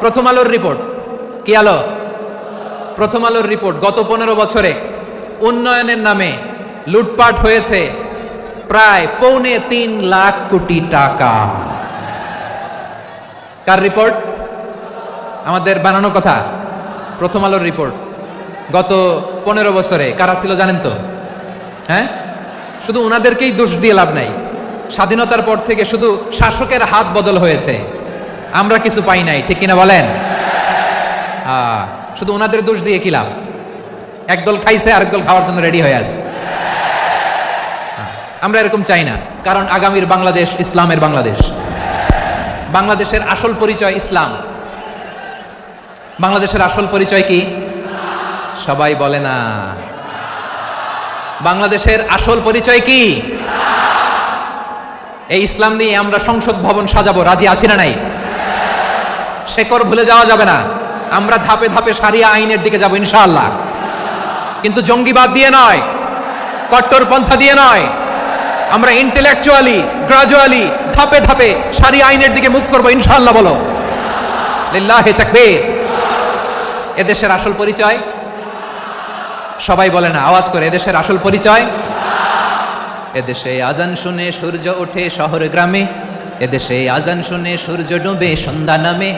প্রথম আলোর রিপোর্ট, কি আলো? প্রথম আলোর রিপোর্ট, গত 15 বছরে উন্নয়নের নামে লুটপাট হয়েছে প্রায় 3.25 লাখ কোটি টাকা। কার রিপোর্ট? আমাদের বানানো কথা। প্রথম আলোর রিপোর্ট। গত 15 বছরে কারা ছিল জানেন তো? হ্যাঁ, শুধু ওনাদেরকেই দোষ দিয়ে লাভ নাই। স্বাধীনতার পর থেকে শুধু শাসকের হাত বদল হয়েছে, আমরা কিছু পাই নাই, ঠিক কিনা বলেন? শুধু ওনাদের দোষ দিয়ে কি লাভ? একদল খাইছে, আরেকদল খাওয়ার জন্য রেডি হয়ে আছে। আমরা এরকম চাই না, কারণ আগামীর বাংলাদেশ ইসলামের বাংলাদেশ। বাংলাদেশের আসল পরিচয় ইসলাম। বাংলাদেশের আসল পরিচয় কি? সবাই বলে না। বাংলাদেশের আসল পরিচয় কি? এই ইসলাম নিয়ে আমরা সংসদ ভবন সাজাবো, রাজি আছি না নাই? শেকড় ভুলে যাওয়া যাবে না। আমরা ধাপে ধাপে শারিয়া আইনের দিকে যাব ইনশাআল্লাহ, কিন্তু জঙ্গিবাদ দিয়ে নয়, কট্টরপন্থা দিয়ে নয়। আমরা ইন্টেলেকচুয়ালি গ্রাজুয়ালি ধাপে ধাপে শারিয়া আইনের দিকে মুভ করবো ইনশাআল্লাহ। বলো লিল্লাহি তাকবীর। এদেশের আসল পরিচয় সবাই বলে না, আওয়াজ করে, এদেশের আসল পরিচয়। এদেশে আজান শুনে সূর্য ওঠে শহর গ্রামে, এদেশে আজান শুনে সূর্য ডুবে সন্ধ্যা নামে,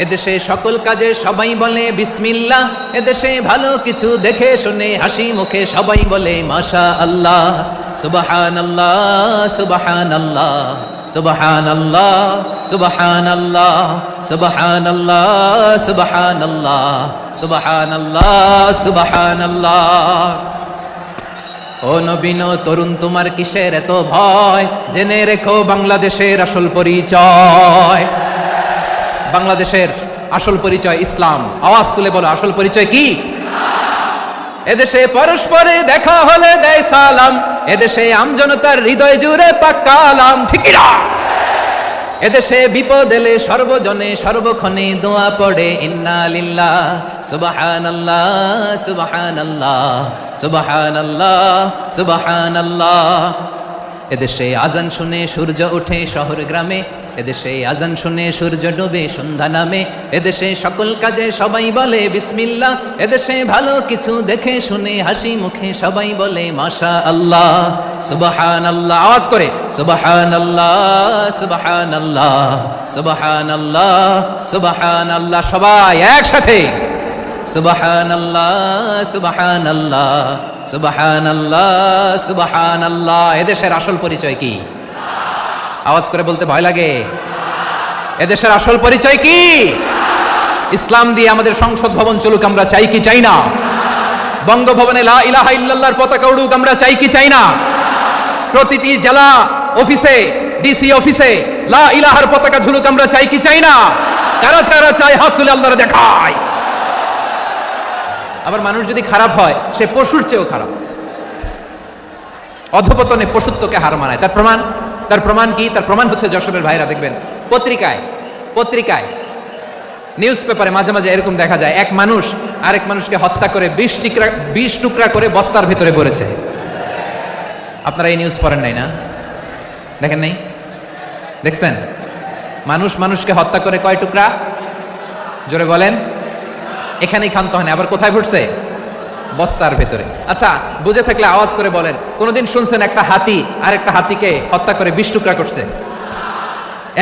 এদেশে সকল কাজে সবাই বলে বিসমিল্লাহ, এদেশে ভালো কিছু দেখে শুনে হাসি মুখে সবাই বলে মাশা আল্লাহ, সুবহানাল্লাহ সুবহানাল্লাহ সুবহানাল্লাহ সুবহানাল্লাহ সুবহানাল্লাহ সুবহানাল্লাহ সুবহানাল্লাহ সুবহানাল্লাহ। ও নবীন তরুণ, তোমার কিসের এত ভয়? জেনে রেখো বাংলাদেশের আসল পরিচয়। বাংলাদেশের আসল পরিচয় ইসলাম। আওয়াজ তুলে বলো, আসল পরিচয় কি? এদেশে পরস্পরে দেখা হলে দেয় সালাম, এদেশে আমজনতার হৃদয় জুড়ে পাক্কা আলাম, ঠিক না? এদেশে বিপদ এলে সর্বজনে সর্বক্ষণে দোয়া পড়ে ইন্না লিল্লাহ সুবহানাল্লাহ সুবহানাল্লাহ সুবহানাল্লাহ সুবহানাল্লাহ। এদেশে আজান শুনে সূর্য ওঠে শহর গ্রামে, এদেশে আজান শুনে সূর্য ডুবে সন্ধ্যা নামে, এদেশে সকল কাজে সবাই বলে বিসমিল্লাহ, এদেশে ভালো কিছু দেখে শুনে হাসি মুখে সবাই বলে মাশা আল্লাহ সুবহানাল্লাহ। আওয়াজ করে সুবহানাল্লাহ সুবহানাল্লাহ সুবহানাল্লাহ সুবহানাল্লাহ। সবাই একসাথে সুবহানাল্লাহ সুবহানাল্লাহ সুবহানাল্লাহ সুবহানাল্লাহ। এদেশের আসল পরিচয় কি? আওয়াজ করে বলতে ভয় লাগে। এদেশের আসল পরিচয় কি? ইসলাম দিয়ে আমাদের সংসদ ভবন চলুক, আমরা চাই কি চাই না? বঙ্গভবনে লা ইলাহা ইল্লাল্লাহর পতাকা উড়ুক, আমরা চাই কি চাই না? প্রতিটি জেলা অফিসে, ডিসি অফিসে লা ইলাহার পতাকা ঝুলুক, আমরা চাই কি চাই না? কারা কারা চাই হাত তুলে আল্লাহরে দেখায়। আবার মানুষ যদি খারাপ হয়, সে পশুর চেয়েও খারাপ। অধপতনে পশুত্বকে হার মানায়। তার প্রমাণ কি? তার প্রমাণ হচ্ছে যশোরের ভাইরা দেখবেন পত্রিকায় নিউজ পেপারে মাঝে মাঝে এরকম দেখা যায়, এক মানুষ আরেক মানুষকে হত্যা করে 20 টুকরা করে বস্তার ভিতরে ভরেছে। আপনারা এই নিউজ পড়েন নাই না? দেখেন নাই? দেখছেন? মানুষ মানুষকে হত্যা করে কয় টুকরা? জোরে বলেন। এখানেই ক্ষান্ত হয় না, আবার কোথায় ভরছে? বস্তার ভেতরে। আচ্ছা, বুঝে থাকলে আওয়াজ করে বলেন, কোনদিন শুনছেন একটা হাতি আর একটা হাতিকে হত্যা করে 20 টুকরা করছে,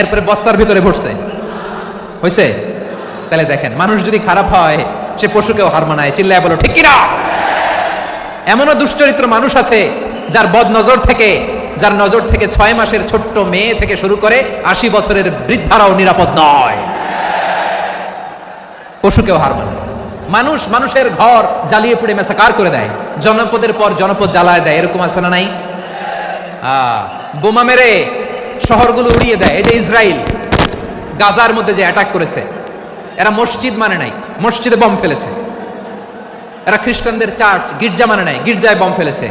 এরপরে বস্তার ভিতরে ভরছে? হয়েছে? তাহলে দেখেন, মানুষ যদি খারাপ হয়, সে পশুকেও হার মানায়। চিল্লায় বলো ঠিক কিনা? এমনও দুশ্চরিত্র মানুষ আছে যার নজর থেকে 6 মাসের ছোট্ট মেয়ে থেকে শুরু করে 80 বছরের বৃদ্ধারাও নিরাপদ নয়। পশুকেও হার মানায়। মানুষের ঘর জ্বালিয়ে পুড়ে মেসাকার করে দেয়, জনপদের পর জনপদ জ্বালায় দেয়। এরকম আছে না নাই? বোমা মেরে শহরগুলো উড়িয়ে দেয়। এই যে ইসরায়েল গাজার মধ্যে যে অ্যাটাক করেছে, এরা মসজিদ মানে নাই, মসজিদে বম ফেলেছে। এরা খ্রিস্টানদের চার্চ গির্জা মানে নাই, গির্জায় বম ফেলেছে।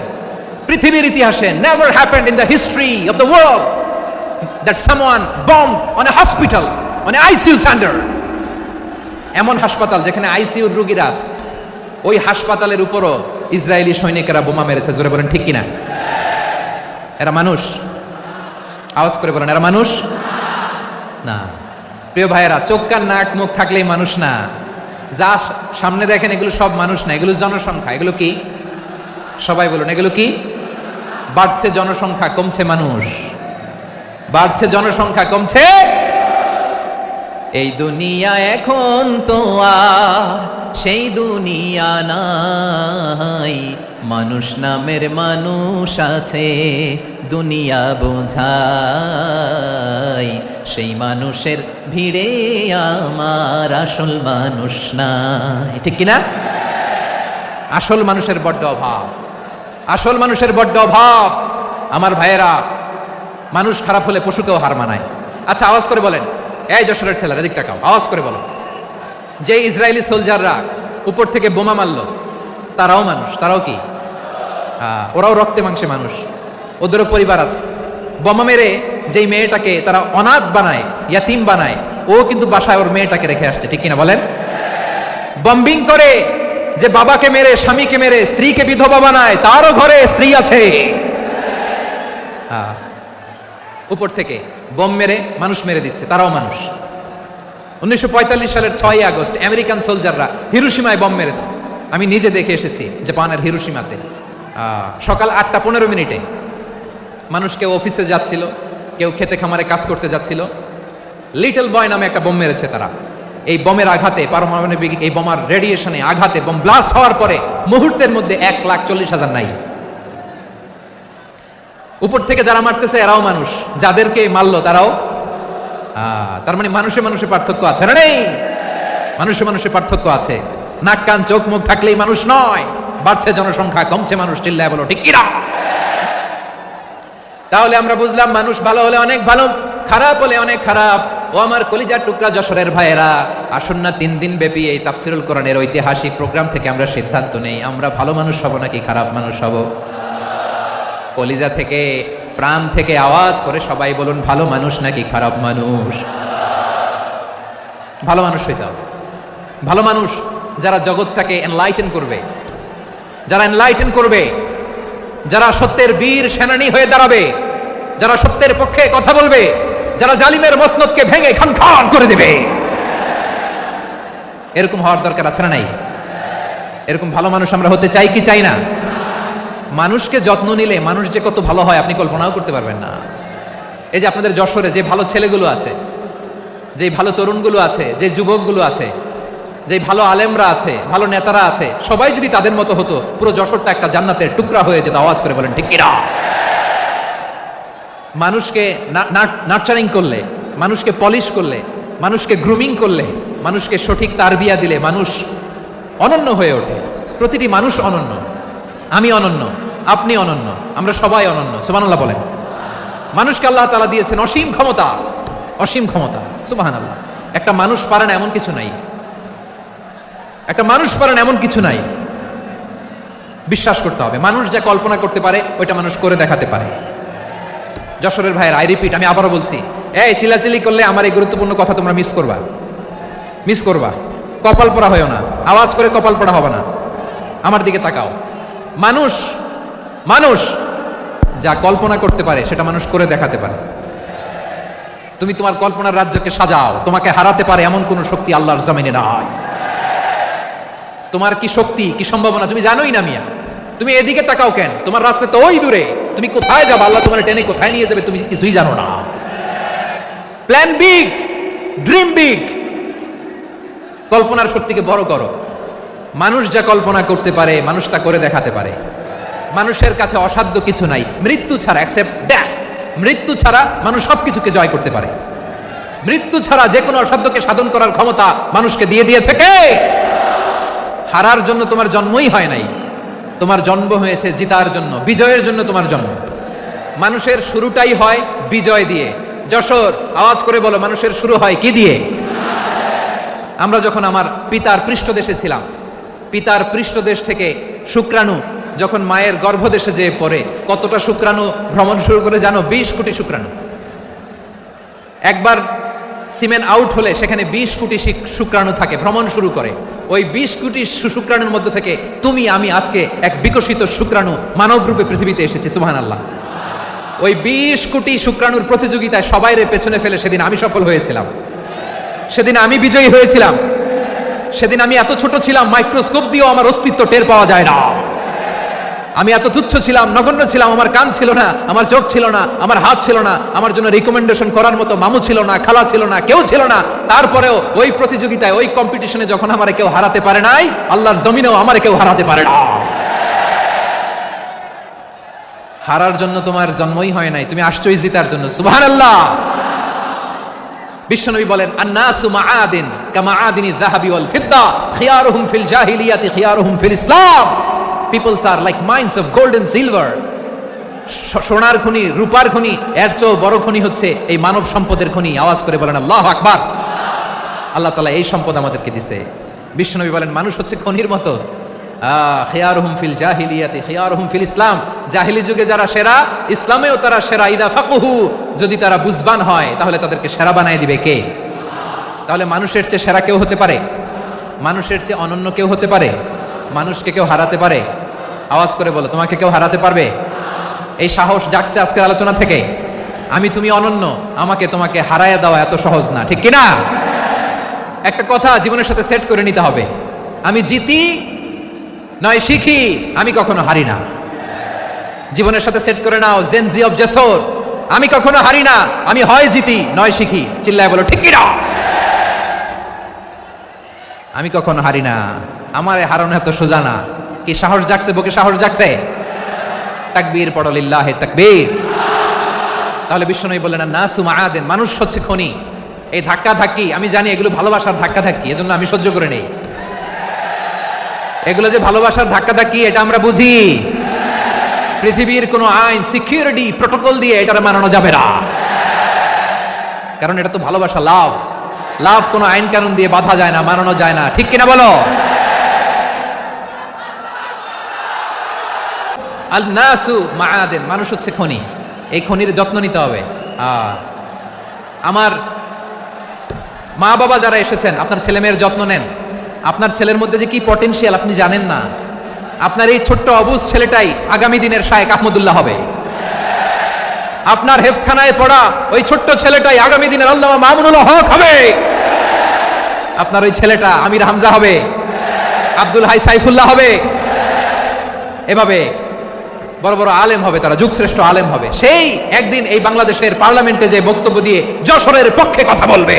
পৃথিবীর ইতিহাসে never happened in the history of the world that someone bombed on a hospital, on a ICU center. এমন হাসপাতাল যেখানে আইসিইউ রোগীরা আছে, ওই হাসপাতালের উপরও ইসরায়েলি সৈনিকেরা বোমা মেরেছে। জোরে বলেন ঠিক কিনা? এরা মানুষ? আওয়াজ করে বলেন, এরা মানুষ না। প্রিয় ভাইয়েরা, চোখ কান নাক মুখ থাকলেই মানুষ না। যা সামনে দেখেন এগুলো সব মানুষ না, এগুলো জনসংখ্যা। এগুলো কি? সবাই বলুন, এগুলো কি? বাড়ছে জনসংখ্যা, কমছে মানুষ। বাড়ছে জনসংখ্যা, কমছে। এই দুনিয়া এখন তো আর সেই দুনিয়া নাই, মানুষ নামের মানুষ আছে দুনিয়া বোঝাই, সেই মানুষের ভিড়ে আমার আসল মানুষ নাই। ঠিক কিনা? আসল মানুষের বড্ড অভাব, আসল মানুষের বড্ড অভাব। আমার ভাইয়েরা, মানুষ খারাপ হলে পশুকেও হার মানায়। আচ্ছা, আওয়াজ করে বলেন, এই যশোরের ছেলেরা এদিক তাকাও, আওয়াজ করে বলো, যে ইসরায়েলি সোলজাররা উপর থেকে বোমা মারলো, তারাও মানুষ? তারাও কি? ওরাও রক্তে মাংসে মানুষ, ওদেরও পরিবার আছে। বোমা মেরে যেই মেয়েটাকে তারা অনাথ বানায়, ইয়াতিম বানায়, ও কিন্তু বাসায় ওর মেয়েটাকে রেখে আসছে। ঠিক কিনা বলেন? বম্বিং করে যে বাবাকে মেরে, স্বামীকে মেরে স্ত্রীকে বিধবা বানায়, তারও ঘরে স্ত্রী আছে। উপর থেকে বোম মেরে মানুষ মেরে দিচ্ছে, তারাও মানুষ। 1945 সালের 6ই আগস্ট আমেরিকান সোলজাররা হিরোশিমায় বোম মেরেছে। আমি নিজে দেখে এসেছি জাপানের হিরোশিমাতে। সকাল 8:15 মানুষ কেউ অফিসে যাচ্ছিল, কেউ খেতে খামারে কাজ করতে যাচ্ছিল। লিটল বয় নামে একটা বোম মেরেছে তারা। এই বোমের আঘাতে, পারমাণবিক এই বোমার রেডিয়েশনে আঘাতে, বোম ব্লাস্ট হওয়ার পরে মুহূর্তের মধ্যে 1,40,000 নাই। উপর থেকে যারা মারতেছে এরাও মানুষ, যাদেরকে মারলো তারাও। তার মানে মানুষে মানুষে পার্থক্য আছে না? নেই? মানুষে মানুষে পার্থক্য আছে। নাক কান চোখ মুখ থাকলেই মানুষ নয়। বাড়ছে জনসংখ্যা, কমছে মানুষ। চিল্লায় বলো ঠিক কিনা? তাহলে আমরা বুঝলাম, মানুষ ভালো হলে অনেক ভালো, খারাপ হলে অনেক খারাপ। ও আমার কলিজার টুকরা যশোরের ভাইয়েরা, আসুন না 3 দিন ব্যাপী এই তাফসিরুল কোরআনের ঐতিহাসিক প্রোগ্রাম থেকে আমরা সিদ্ধান্ত নেই, আমরা ভালো মানুষ হব নাকি খারাপ মানুষ হব। কলিজা থেকে, প্রাণ থেকে আওয়াজ করে সবাই বলুন, ভালো মানুষ নাকি খারাপ মানুষ? ভালো মানুষ হইতে হবে। ভালো মানুষ যারা জগৎটাকে এনলাইটেন করবে, যারা এনলাইটেন করবে, যারা সত্যের বীর সেনানী হয়ে দাঁড়াবে, যারা সত্যের পক্ষে কথা বলবে, যারা জালিমের মসনদকে ভেঙে খান খান করে দেবে। এরকম হওয়ার দরকার আছে না নাই? এরকম ভালো মানুষ আমরা হতে চাই কি চাই না? মানুষকে যত্ন নিলে মানুষ যে কত ভালো হয় আপনি কল্পনাও করতে পারবেন না। এই যে আপনাদের যশোরে যে ভালো ছেলেগুলো আছে, যে ভালো তরুণগুলো আছে, যে যুবকগুলো আছে, যে ভালো আলেমরা আছে, ভালো নেতারা আছে, সবাই যদি তাদের মতো হতো, পুরো যশোরটা একটা জান্নাতের টুকরা হয়ে যেত। আওয়াজ করে বলেন ঠিক কিনা? মানুষকে নার্চারিং করলে, মানুষকে পলিশ করলে, মানুষকে গ্রুমিং করলে, মানুষকে সঠিক তারবিয়া দিলে মানুষ অনন্য হয়ে ওঠে। প্রতিটি মানুষ অনন্য। আমি অনন্য, আপনি অনন্য, আমরা সবাই অনন্য। সুবহানাল্লাহ বলেন। মানুষকে আল্লাহ তাআলা দিয়েছেন অসীম ক্ষমতা, অসীম ক্ষমতা। সুবহানাল্লাহ। একটা মানুষ পারে না এমন কিছু নাই, একটা মানুষ পারে না এমন কিছু নাই। বিশ্বাস করতে হবে, মানুষ যা কল্পনা করতে পারে ওইটা মানুষ করে দেখাতে পারে। যশোরের ভাইয়ের, আই রিপিট, আমি আবারও বলছি, এই চিল্লাচিল্লি করলে আমার এই গুরুত্বপূর্ণ কথা তোমরা মিস করবা, মিস করবা। কপাল পড়া হয়েও না, আওয়াজ করে কপাল পড়া হবে না। আমার দিকে তাকাও। মানুষ, মানুষ যা কল্পনা করতে পারে সেটা মানুষ করে দেখাতে পারে। তুমি তোমার কল্পনার রাজ্যকে সাজাও, তোমাকে হারাতে পারে এমন কোন শক্তি আল্লাহর জমিনে নাই। তোমার কি শক্তি, কি সম্ভাবনা তুমি জানোই না মিয়া। তুমি এদিকে তাকাও কেন? তোমার রাস্তা তো ওই দূরে, তুমি কোথায় যাবে, আল্লাহ তোমার টেনে কোথায় নিয়ে যাবে তুমি কিছুই জানো না। প্ল্যান বিগ, ড্রিম বিগ, কল্পনার শক্তিকে বড় করো। মানুষ যা কল্পনা করতে পারে মানুষ তা করে দেখাতে পারে। মানুষের কাছে অসাধ্য কিছু নাই, মৃত্যু ছাড়া, এক্সেপ্ট ডেথ। মৃত্যু ছাড়া মানুষ সবকিছুকে জয় করতে পারে। মৃত্যু ছাড়া যে কোনো অসাধ্যকে সাধন করার ক্ষমতা মানুষকে দিয়ে দিয়েছে কে? হারার জন্য তোমার জন্মই হয় নাই, তোমার জন্ম হয়েছে জিতার জন্য, বিজয়ের জন্য তোমার জন্ম। মানুষের শুরুটাই হয় বিজয় দিয়ে। যশোর, আওয়াজ করে বলো, মানুষের শুরু হয় কি দিয়ে? আমরা যখন আমার পিতার পৃষ্ঠদেশে ছিলাম, পিতার পৃষ্ঠদেশ থেকে শুক্রাণু যখন মায়ের গর্ভদেশে যেয়ে পড়ে, কতটা শুক্রাণু ভ্রমণ শুরু করে জানো? 20 কোটি শুক্রাণু। একবার সিমেন আউট হলে সেখানে 20 কোটি শুক্রাণু থাকে, ভ্রমণ শুরু করে। ওই 20 কোটি শুক্রাণুর মধ্যে থেকে তুমি আমি আজকে এক বিকশিত শুক্রাণু মানব রূপে পৃথিবীতে এসেছি। সুবহানাল্লাহ। ওই 20 কোটি শুক্রাণুর প্রতিযোগিতায় সবাইরে পেছনে ফেলে সেদিন আমি সফল হয়েছিলাম। সেদিন আমি বিজয়ী হয়েছিলাম। সেদিন আমি এত ছোট ছিলাম, মাইক্রোস্কোপ দিয়েও আমার অস্তিত্ব টের পাওয়া যায় না। আমি এত তুচ্ছ ছিলাম, নগণ্য ছিলাম, আমার কান ছিল না, আমার চোখ ছিল না, আমার হাত ছিল না, আমার জন্য রিকমেন্ডেশন করার মতো মামু ছিল না, খালা ছিল না, কেউ ছিল না। তারপরেও ওই প্রতিযোগিতায়, ওই কম্পিটিশনে যখন আমারে কেউ হারাতে পারে নাই, আল্লাহর জমিনেও আমারে কেউ হারাতে পারে না। হারার জন্য তোমার জন্মই হয় নাই, তুমি আসছোই জিতার জন্য। সুবহানাল্লাহ। বিশ্বনবী বলেন, আন্নাসু মাআদিন কামাআদিনি যাহাবি ওয়াল ফিদ্দা খিয়ারুহুম ফিল জাহিলিয়াতি খিয়ারুহুম ফিল ইসলাম। Peoples are like mines of gold and silver. সোনার খনি, রূপার খনি, এর চেয়েও বড় খনি হচ্ছে এই মানব সম্পদের খনি। আওয়াজ করে বলেন আল্লাহু আকবার। আল্লাহ তাআলা এই সম্পদ আমাদেরকে দিয়েছে। বিশ্বনবী বলেন, মানুষ হচ্ছে খনির মতো। খিয়ারুহুম ফিল জাহিলিয়াতি খিয়ারুহুম ফিল ইসলাম। জাহিলি যুগে যারা সেরা, ইসলামেও তারা সেরা। ইদা ফাকুহু, যদি তারা বুঝবান হয় তাহলে তাদেরকে সেরা বানায় দিবে কে? তাহলে মানুষের চেয়ে সেরা কেউ হতে পারে? মানুষের চেয়ে অনন্য কেউ হতে পারে? মানুষকে কেউ হারাতে পারে? আওয়াজ করে বলো, তোমাকে কেউ হারাতে পারবে? এই সাহস জাগছে আজকের আলোচনা থেকে। আমি তুমি অনন্য, আমাকে তোমাকে হারায়া দেওয়া এত সহজ না, ঠিক কিনা? একটা কথা জীবনের সাথে সেট করে নিতে হবে, আমি জিতি নয় শিখি, আমি কখনো হারি না। জীবনের সাথে সেট করে নাও, জেনজি অফ জেসর, আমি কখনো হারি না, আমি হয় জিতি নয় শিখি। চিল্লায় বলো ঠিক কিনা? আমি কখনো হারি না, আমার হারানো এত সোজা না। কি সাহস জাগছে? বুকে সাহস জাগছে? তাকবীর পড়ো, লিল্লাহি তাকবীর। তাহলে বিশ্বনবী বললেন, নাসু মাআদিন, মানুষ হচ্ছে খনি। এই ধাক্কা ধাক্কি, আমি জানি এগুলো ভালোবাসার ধাক্কা ধাক্কি, এজন্য আমি সহ্য করে নেই। এগুলো যে ভালোবাসার ধাক্কা ধাক্কি, এটা আমরা বুঝি। পৃথিবীর কোনো আইন, সিকিউরিটি প্রটোকল দিয়ে এটা মানানো যাবে না, কারণ এটা তো ভালোবাসা, লাভ। লাভ কোনো আইন কানুন দিয়ে বাধা যায় না, মানানো যায় না, ঠিক কিনা বলো? আল নাসু মাআদিন, মানুষ হচ্ছে খনি। এই খনির যত্ন নিতে হবে। আমার মা বাবা যারা এসেছেন, আপনার ছেলে মেয়ের যত্ন নেন। আপনার ছেলের মধ্যে যে কি পটেনশিয়াল আপনি জানেন না। আপনার এই ছোট্ট অবুজ ছেলেটাই আগামী দিনের শায়েখ আহমদুল্লাহ হবে। আপনার হেফজখানায় পড়া ওই ছোট্ট ছেলেটাই আগামী দিনের আল্লামা মামুনুল হক হবে। আপনার ওই ছেলেটা আমির হামজা হবে, আব্দুল হাই সাইফুল্লাহ হবে। এভাবে বড় বড় আলেম হবে, তারা যুগশ্রেষ্ঠ আলেম হবে। সেই একদিন এই বাংলাদেশের পার্লামেন্টে যে বক্তব্য দিয়ে যশোরের পক্ষে কথা বলবে।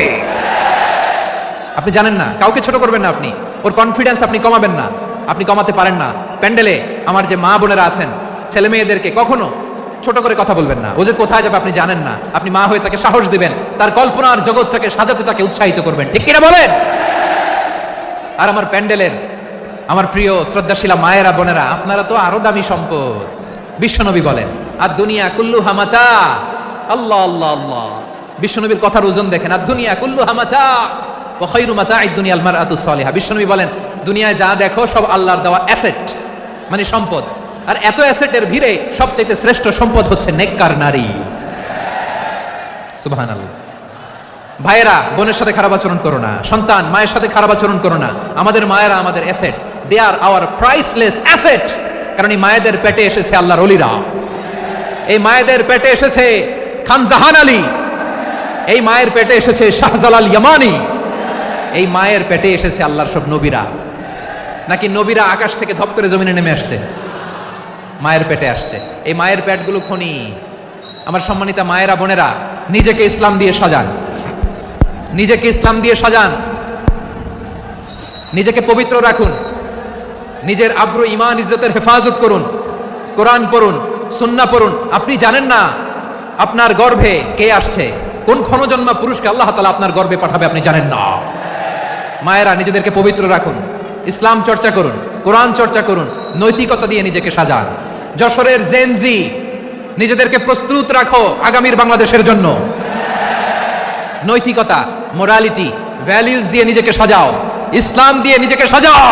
আপনি জানেন না, কাউকে ছোট করবেন না আপনি, ওর কনফিডেন্স আপনি কমাবেন না, আপনি কমাতে পারেন না। প্যান্ডেলে আমার যে মা বোনেরা আছেন, ছেলে মেয়েদেরকে কখনো ছোট করে কথা বলবেন না। ও যে কোথায় যাবে আপনি জানেন না, আপনি মা হয়ে তাকে সাহস দিবেন, তার কল্পনার জগৎটাকে সাজাতে তাকে উৎসাহিত করবেন, ঠিক কিনা বলেন? আর আমার প্যান্ডেলের আমার প্রিয় শ্রদ্ধাশীলা মায়েরা বোনেরা, আপনারা তো আরো দামি সম্পদ। বিশ্বনবী বলেন, আর দুনিয়া কুল্লু হামাতা। আল্লাহ আল্লাহ আল্লাহ, বিশ্বনবীর কথার ওজন দেখেন। আর দুনিয়া কুল্লু হামাতা ওয়া খায়রু মাতাঈদ দুনিয়াল মারআতু সালিহা। বিশ্বনবী বলেন, দুনিয়ায় যা দেখো সব আল্লাহর দেওয়া অ্যাসেট, মানে সম্পদ। আর এত অ্যাসেটের ভিড়ে সবচেয়ে শ্রেষ্ঠ সম্পদ হচ্ছে নেককার নারী। সুবহানাল্লাহ। ভাইয়েরা বোনের সাথে খারাপ আচরণ করো না, সন্তান মায়ের সাথে খারাপ আচরণ করো না। আমাদের মায়েরা আমাদের asset, they are our priceless asset. কারণ এই মায়েদের পেটে এসেছে আল্লাহর ওলিরা, এই মায়েদের পেটে এসেছে খান জাহান আলী, এই মায়ের পেটে এসেছে শাহজালাল ইয়ামানি, এই মায়ের পেটে এসেছে আল্লাহর সব নবীরা। নাকি নবীরা আকাশ থেকে ধপ করে জমিনে নেমে আসছে? মায়ের পেটে আসছে। এই মায়ের পেটগুলো খনি। আমার সম্মানিতা মায়েরা বোনেরা, নিজেকে ইসলাম দিয়ে সাজান, নিজেকে ইসলাম দিয়ে সাজান, নিজেকে পবিত্র রাখুন, নিজের আব্রু ঈমান ইজ্জতের হেফাজত করুন, কোরআন পড়ুন, সুন্নাহ পড়ুন। আপনি জানেন না আপনার গর্ভে কে আসছে, কোন ক্ষণজন্মা পুরুষকে আল্লাহ তাআলা আপনার গর্ভে পাঠাবে, আপনি জানেন না। মায়েরা নিজেদেরকে পবিত্র রাখুন, ইসলাম চর্চা করুন, কোরআন চর্চা করুন, নৈতিকতা দিয়ে নিজেকে সাজান। যশোরের জেনজি, নিজেদেরকে প্রস্তুত রাখো আগামীর বাংলাদেশের জন্য। নৈতিকতা, মোরালিটি, ভ্যালিউজ দিয়ে নিজেকে সাজাও, ইসলাম দিয়ে নিজেকে সাজাও।